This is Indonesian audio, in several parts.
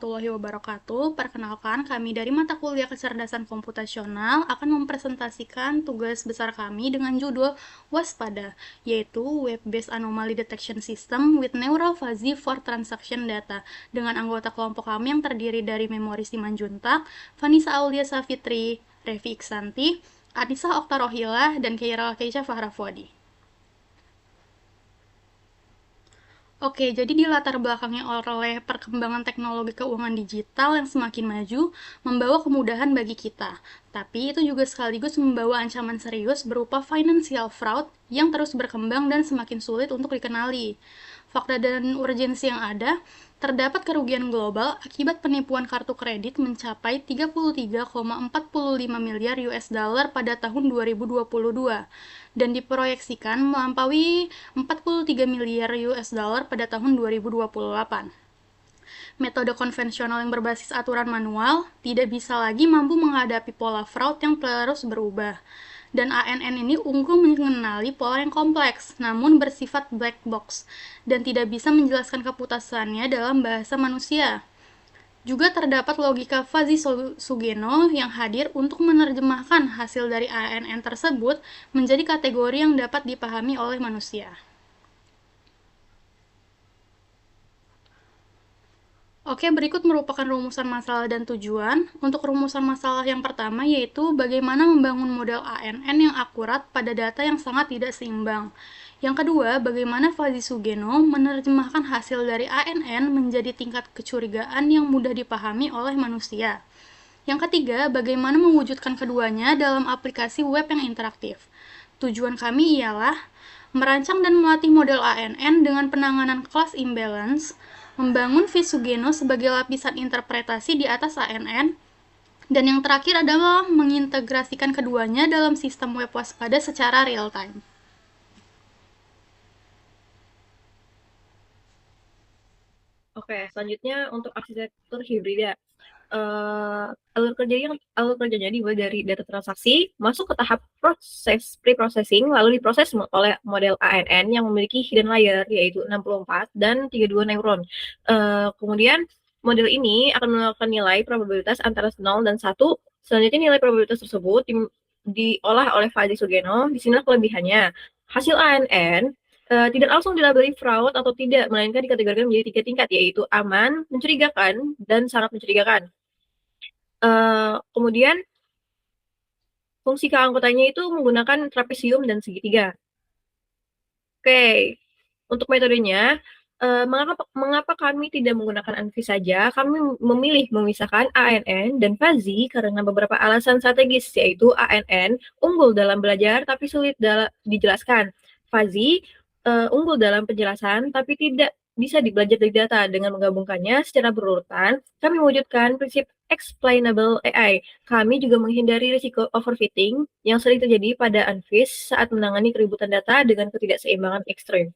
warahmatullahi wabarakatuh. Perkenalkan, kami dari mata kuliah Kecerdasan Komputasional akan mempresentasikan tugas besar kami dengan judul Waspada, yaitu Web-Based Anomaly Detection System with Neural Fuzzy for Transaction Data, dengan anggota kelompok kami yang terdiri dari Memori Simanjuntak, Vanessa Aulia Safitri, Revi Iksanti, Anissa Oktarohila, dan Keira Keisha Fahrafwadi. Oke, jadi di latar belakangnya oleh perkembangan teknologi keuangan digital yang semakin maju, membawa kemudahan bagi kita. Tapi itu juga sekaligus membawa ancaman serius berupa financial fraud yang terus berkembang dan semakin sulit untuk dikenali. Fakta dan urgensi yang ada, terdapat kerugian global akibat penipuan kartu kredit mencapai 33,45 miliar US dollar pada tahun 2022 dan diproyeksikan melampaui 43 miliar US dollar pada tahun 2028. Metode konvensional yang berbasis aturan manual tidak bisa lagi mampu menghadapi pola fraud yang terus berubah. Dan ANN ini unggul mengenali pola yang kompleks, namun bersifat black box, dan tidak bisa menjelaskan keputasannya dalam bahasa manusia. Juga terdapat logika Fuzzy Sugeno yang hadir untuk menerjemahkan hasil dari ANN tersebut menjadi kategori yang dapat dipahami oleh manusia. Oke, berikut merupakan rumusan masalah dan tujuan. Untuk rumusan masalah yang pertama yaitu bagaimana membangun model ANN yang akurat pada data yang sangat tidak seimbang. Yang kedua, bagaimana Fuzzy Sugeno menerjemahkan hasil dari ANN menjadi tingkat kecurigaan yang mudah dipahami oleh manusia. Yang ketiga, bagaimana mewujudkan keduanya dalam aplikasi web yang interaktif. Tujuan kami ialah merancang dan melatih model ANN dengan penanganan class imbalance, membangun Visugeno sebagai lapisan interpretasi di atas ANN, dan yang terakhir adalah mengintegrasikan keduanya dalam sistem web waspada secara real-time. Oke, selanjutnya untuk arsitektur hibrida. Alur kerjanya dimulai dari data transaksi, masuk ke tahap proses pre-processing, lalu diproses oleh model ANN yang memiliki hidden layer, yaitu 64 dan 32 neuron. Kemudian model ini akan mengeluarkan nilai probabilitas antara 0 dan 1. Selanjutnya nilai probabilitas tersebut diolah oleh Fuzzy Sugeno. Di sini kelebihannya. Hasil ANN tidak langsung dilabeli fraud atau tidak, melainkan dikategorikan menjadi 3 tingkat, yaitu aman, mencurigakan, dan sangat mencurigakan. Kemudian fungsi keanggotaannya itu menggunakan trapesium dan segitiga. Oke, untuk metodenya, mengapa kami tidak menggunakan ANFIS saja? Kami memilih memisahkan ANN dan Fuzzy karena beberapa alasan strategis, yaitu ANN unggul dalam belajar tapi sulit dijelaskan. Fuzzy unggul dalam penjelasan tapi tidak bisa dibelajar dari data. Dengan menggabungkannya secara berurutan, kami mewujudkan prinsip explainable AI. Kami juga menghindari risiko overfitting yang sering terjadi pada ANFIS saat menangani keributan data dengan ketidakseimbangan ekstrem.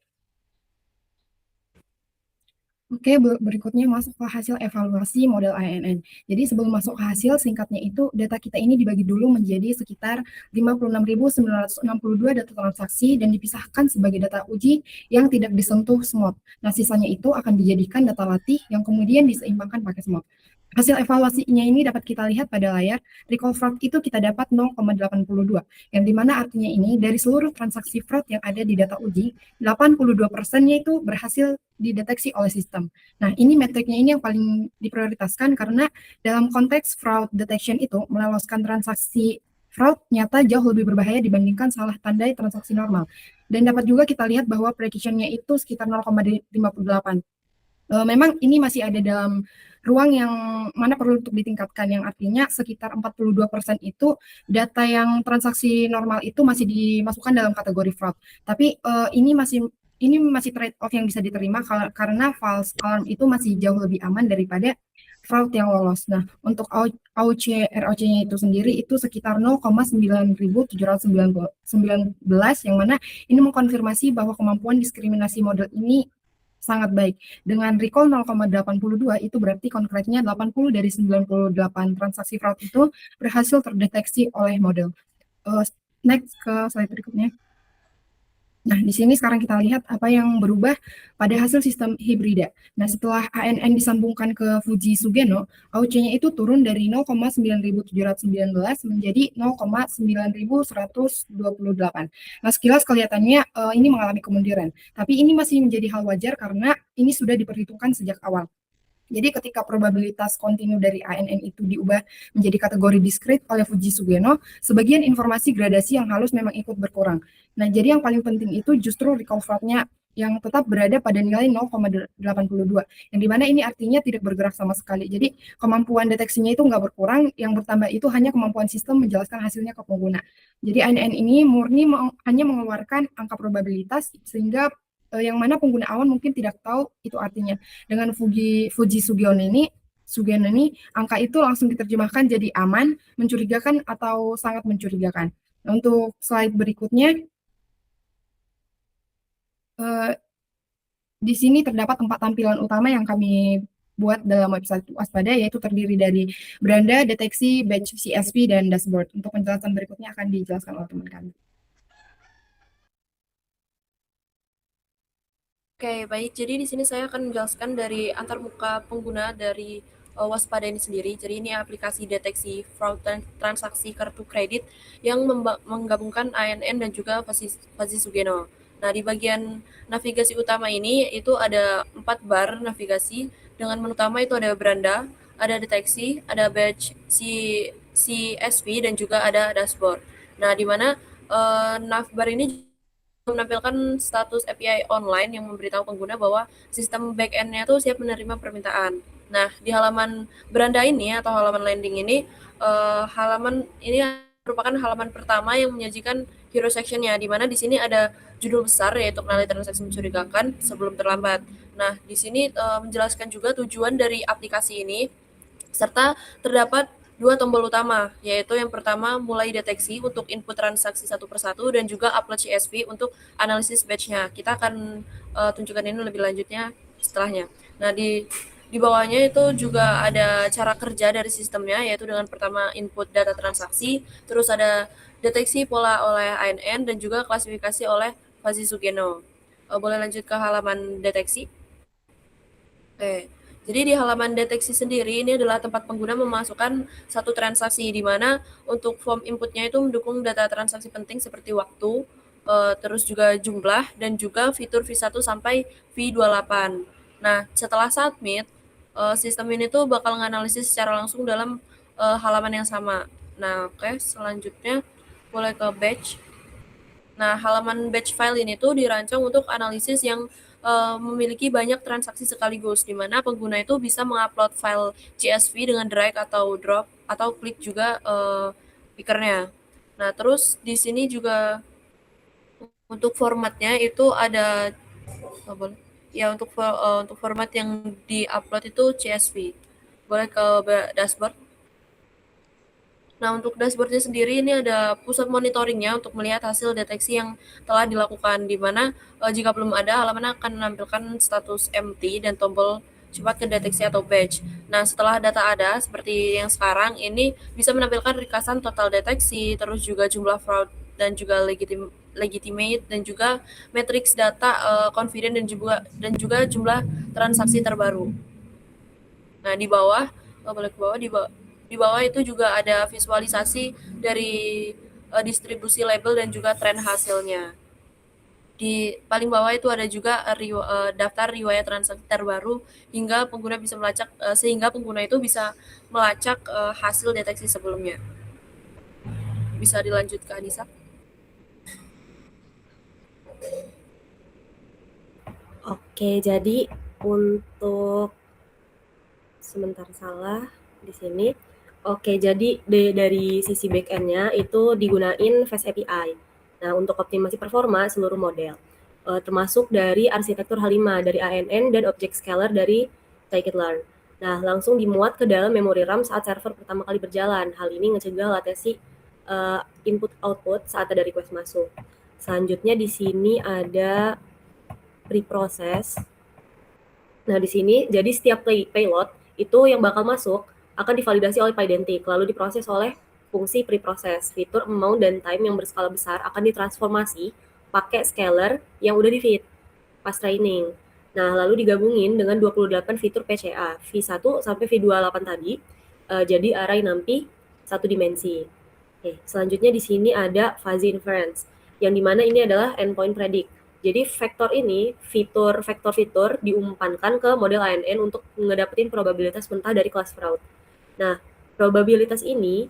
Oke, berikutnya masuk ke hasil evaluasi model ANN. Jadi sebelum masuk ke hasil, singkatnya itu data kita ini dibagi dulu menjadi sekitar 56.962 data transaksi dan dipisahkan sebagai data uji yang tidak disentuh SMOT. Nah, sisanya itu akan dijadikan data latih yang kemudian diseimbangkan pakai SMOT. Hasil evaluasinya ini dapat kita lihat pada layar, recall fraud itu kita dapat 0,82, yang dimana artinya ini dari seluruh transaksi fraud yang ada di data uji, 82%-nya itu berhasil dideteksi oleh sistem. Nah, ini metriknya ini yang paling diprioritaskan karena dalam konteks fraud detection itu, meloloskan transaksi fraud nyata jauh lebih berbahaya dibandingkan salah tandai transaksi normal. Dan dapat juga kita lihat bahwa precision-nya itu sekitar 0,58. Memang ini masih ada dalam ruang yang mana perlu untuk ditingkatkan, yang artinya sekitar 42% itu data yang transaksi normal itu masih dimasukkan dalam kategori fraud. Tapi ini masih trade off yang bisa diterima karena false alarm itu masih jauh lebih aman daripada fraud yang lolos. Nah, untuk ROC-nya itu sendiri itu sekitar 0,9719 yang mana ini mengkonfirmasi bahwa kemampuan diskriminasi model ini sangat baik. Dengan recall 0,82 itu berarti konkretnya 80 dari 98 transaksi fraud itu berhasil terdeteksi oleh model. Next ke slide berikutnya. Nah, di sini sekarang kita lihat apa yang berubah pada hasil sistem hibrida. Nah, setelah ANN disambungkan ke Fuji Sugeno, AUC-nya itu turun dari 0,9719 menjadi 0,9128. Nah, sekilas kelihatannya ini mengalami kemunduran. Tapi ini masih menjadi hal wajar karena ini sudah diperhitungkan sejak awal. Jadi ketika probabilitas kontinu dari ANN itu diubah menjadi kategori diskrit oleh Fuji Sugeno, sebagian informasi gradasi yang halus memang ikut berkurang. Nah, jadi yang paling penting itu justru recall fraud-nya yang tetap berada pada nilai 0,82, yang dimana ini artinya tidak bergerak sama sekali. Jadi kemampuan deteksinya itu nggak berkurang, yang bertambah itu hanya kemampuan sistem menjelaskan hasilnya ke pengguna. Jadi ANN ini murni hanya mengeluarkan angka probabilitas sehingga yang mana pengguna awam mungkin tidak tahu itu artinya. Dengan Fuji Sugeno ini angka itu langsung diterjemahkan jadi aman, mencurigakan atau sangat mencurigakan. Nah, untuk slide berikutnya, eh, di sini terdapat 4 tampilan utama yang kami buat dalam website Waspada, yaitu terdiri dari beranda, deteksi, batch CSV, dan dashboard. Untuk penjelasan berikutnya akan dijelaskan oleh teman kami. Oke, baik. Jadi di sini saya akan menjelaskan dari antarmuka pengguna dari Waspada ini sendiri. Jadi ini aplikasi deteksi fraud transaksi kartu kredit yang menggabungkan ANN dan juga Fuzzy Sugeno. Nah, di bagian navigasi utama ini itu ada 4 bar navigasi. Dengan menu utama itu ada beranda, ada deteksi, ada batch CSV, dan juga ada dashboard. Nah, di mana navbar ini menampilkan status API online yang memberitahu pengguna bahwa sistem back-end-nya itu siap menerima permintaan. Nah, di halaman beranda ini atau halaman landing ini, halaman ini merupakan halaman pertama yang menyajikan hero section-nya, di mana di sini ada judul besar yaitu kenali transaksi mencurigakan sebelum terlambat. Nah, di sini menjelaskan juga tujuan dari aplikasi ini, serta terdapat 2 tombol utama, yaitu yang pertama mulai deteksi untuk input transaksi satu persatu dan juga upload CSV untuk analisis batch-nya. Kita akan tunjukkan ini lebih lanjutnya setelahnya. Nah, di bawahnya itu juga ada cara kerja dari sistemnya, yaitu dengan pertama input data transaksi, terus ada deteksi pola oleh ANN, dan juga klasifikasi oleh Fuzzy Sugeno. Boleh lanjut ke halaman deteksi? Oke. Jadi di halaman deteksi sendiri ini adalah tempat pengguna memasukkan satu transaksi, di mana untuk form inputnya itu mendukung data transaksi penting seperti waktu, terus juga jumlah, dan juga fitur V1 sampai V28. Nah, setelah submit, sistem ini tuh bakal menganalisis secara langsung dalam halaman yang sama. Nah, oke, selanjutnya boleh ke batch. Nah, halaman batch file ini tuh dirancang untuk analisis yang memiliki banyak transaksi sekaligus, di mana pengguna itu bisa mengupload file CSV dengan drag atau drop, atau klik juga pickernya. Nah, terus di sini juga untuk formatnya itu ada ya untuk format yang diupload itu CSV. Boleh ke dashboard. Nah, untuk dashboardnya sendiri ini ada pusat monitoringnya untuk melihat hasil deteksi yang telah dilakukan, di mana jika belum ada, halaman akan menampilkan status empty dan tombol cepat ke deteksi atau batch. Nah, setelah data ada, seperti yang sekarang, ini bisa menampilkan ringkasan total deteksi, terus juga jumlah fraud, dan juga legitimate, dan juga matrix data confident, dan juga jumlah transaksi terbaru. Nah, di bawah, boleh ke bawah, di bawah itu juga ada visualisasi dari distribusi label dan juga tren hasilnya. Di paling bawah itu ada juga daftar riwayat transaksi terbaru hingga pengguna bisa melacak sehingga pengguna itu bisa melacak hasil deteksi sebelumnya. Bisa dilanjut ke Anissa. Oke, jadi untuk sebentar salah di sini. Oke, jadi dari sisi back-end-nya itu digunain Fast API. Nah, untuk optimasi performa seluruh model, termasuk dari arsitektur H5 dari ANN dan object scaler dari scikit-learn. Nah, langsung dimuat ke dalam memori RAM saat server pertama kali berjalan. Hal ini mencegah latensi input-output saat ada request masuk. Selanjutnya di sini ada preprocess. Nah, di sini jadi setiap payload itu yang bakal masuk akan divalidasi oleh Pydantic, lalu diproses oleh fungsi preprocess. Fitur amount dan time yang berskala besar akan ditransformasi pakai scalar yang udah di fit pas training. Nah, lalu digabungin dengan 28 fitur PCA, V1 sampai V28 tadi, jadi array NumPy satu dimensi. Oke, selanjutnya di sini ada fuzzy inference, yang dimana ini adalah endpoint predict. Jadi vektor ini, vektor-vektor diumpankan ke model ANN untuk ngedapetin probabilitas mentah dari kelas fraud. Nah, probabilitas ini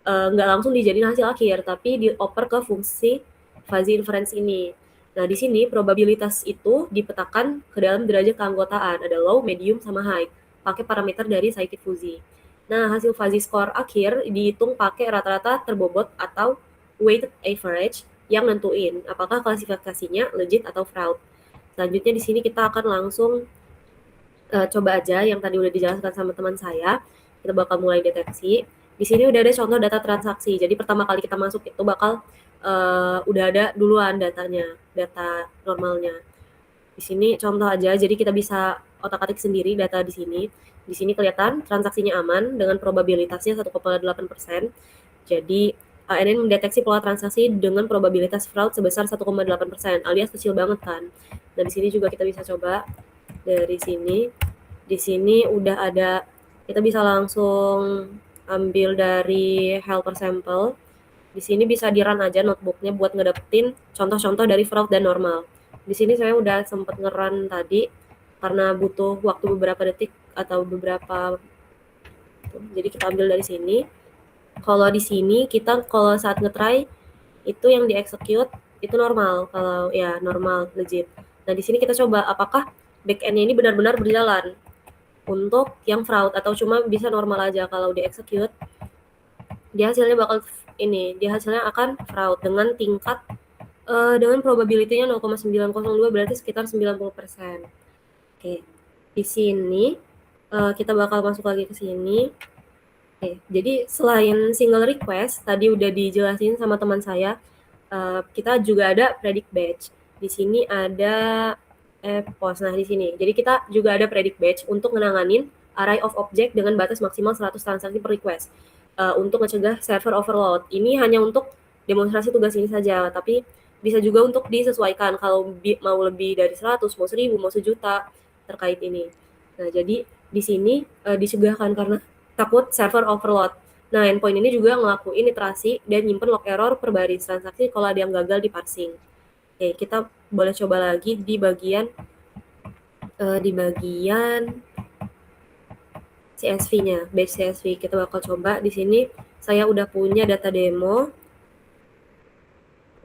nggak langsung dijadiin hasil akhir, tapi dioper ke fungsi fuzzy inference ini. Nah, di sini probabilitas itu dipetakan ke dalam derajat keanggotaan, ada low, medium, sama high, pakai parameter dari Scikit-Fuzzy. Nah, hasil fuzzy score akhir dihitung pakai rata-rata terbobot atau weighted average yang nentuin apakah klasifikasinya legit atau fraud. Selanjutnya di sini kita akan langsung coba aja yang tadi udah dijelaskan sama teman saya. Kita bakal mulai deteksi. Di sini udah ada contoh data transaksi. Jadi pertama kali kita masuk itu bakal udah ada duluan datanya, data normalnya. Di sini contoh aja, jadi kita bisa otak-atik sendiri data di sini. Di sini kelihatan transaksinya aman dengan probabilitasnya 1,8%. Jadi ANN mendeteksi pola transaksi dengan probabilitas fraud sebesar 1,8%, alias kecil banget kan. Nah, di sini juga kita bisa coba dari sini. Di sini udah ada, kita bisa langsung ambil dari helper sample. Di sini bisa di-run aja notebooknya buat ngedapetin contoh-contoh dari fraud dan normal. Di sini saya udah sempat nge-run tadi karena butuh waktu beberapa detik atau beberapa. Jadi kita ambil dari sini. Kalau di sini kita kalau saat nge-try itu yang di-execute itu normal, kalau ya normal legit. Nah, di sini kita coba apakah backend-nya ini benar-benar berjalan untuk yang fraud atau cuma bisa normal aja. Kalau di-execute dia hasilnya bakal dia hasilnya akan fraud dengan tingkat dengan probability-nya 0,902 berarti sekitar 90%. Oke. Di sini kita bakal masuk lagi ke sini. Oke, jadi selain single request tadi udah dijelasin sama teman saya, kita juga ada predict batch. Di sini ada post. Nah, di sini. Jadi kita juga ada predict batch untuk menanganin array of object dengan batas maksimal 100 transaksi per request. Untuk mencegah server overload. Ini hanya untuk demonstrasi tugas ini saja, tapi bisa juga untuk disesuaikan kalau mau lebih dari 100, mau 1000, mau 1.000.000 terkait ini. Nah, jadi di sini dicegahkan karena takut server overload. Nah, endpoint ini juga ngelakuin iterasi dan nyimpen log error per baris transaksi kalau ada yang gagal di parsing. Oke, kita boleh coba lagi di bagian CSV-nya, batch CSV. Kita bakal coba di sini. Saya udah punya data demo.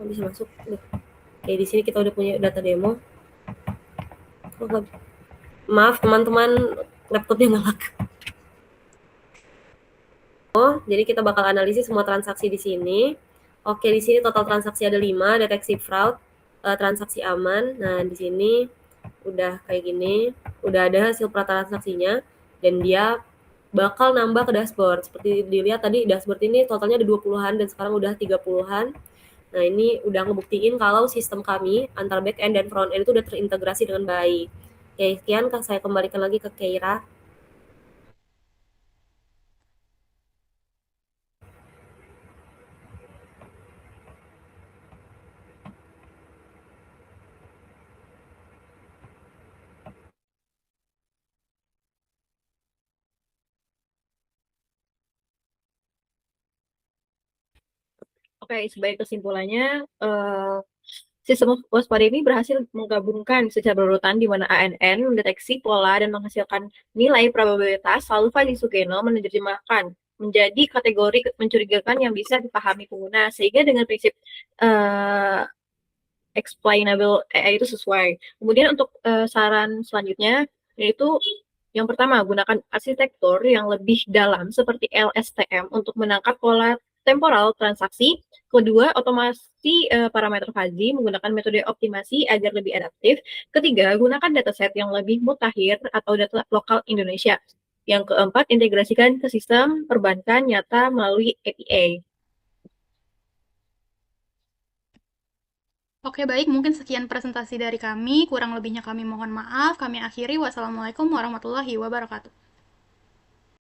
Bisa masuk. Oke, di sini kita udah punya data demo. Maaf teman-teman, laptopnya ngelak. Jadi kita bakal analisis semua transaksi di sini. Oke, di sini total transaksi ada 5, deteksi fraud, transaksi aman. Nah, di sini udah kayak gini, udah ada hasil pratransaksinya dan dia bakal nambah ke dashboard. Seperti dilihat tadi dashboard ini totalnya ada 20-an dan sekarang udah 30-an. Nah, ini udah ngebuktiin kalau sistem kami antara back end dan front end itu udah terintegrasi dengan baik. Oke, sekian saya kembalikan lagi ke Keira. Oke, sebagai kesimpulannya, sistem waspada ini berhasil menggabungkan secara berurutan di mana ANN mendeteksi pola dan menghasilkan nilai probabilitas, lalu Fuzzy Sugeno menerjemahkan menjadi kategori mencurigakan yang bisa dipahami pengguna, sehingga dengan prinsip explainable AI itu sesuai. Kemudian untuk saran selanjutnya, yaitu yang pertama, gunakan arsitektur yang lebih dalam seperti LSTM untuk menangkap pola temporal transaksi. Kedua, otomasi parameter fuzzy menggunakan metode optimasi agar lebih adaptif. Ketiga, gunakan dataset yang lebih mutakhir atau data lokal Indonesia. Yang keempat, integrasikan ke sistem perbankan nyata melalui API. Oke, baik. Mungkin sekian presentasi dari kami. Kurang lebihnya kami mohon maaf. Kami akhiri. Wassalamualaikum warahmatullahi wabarakatuh.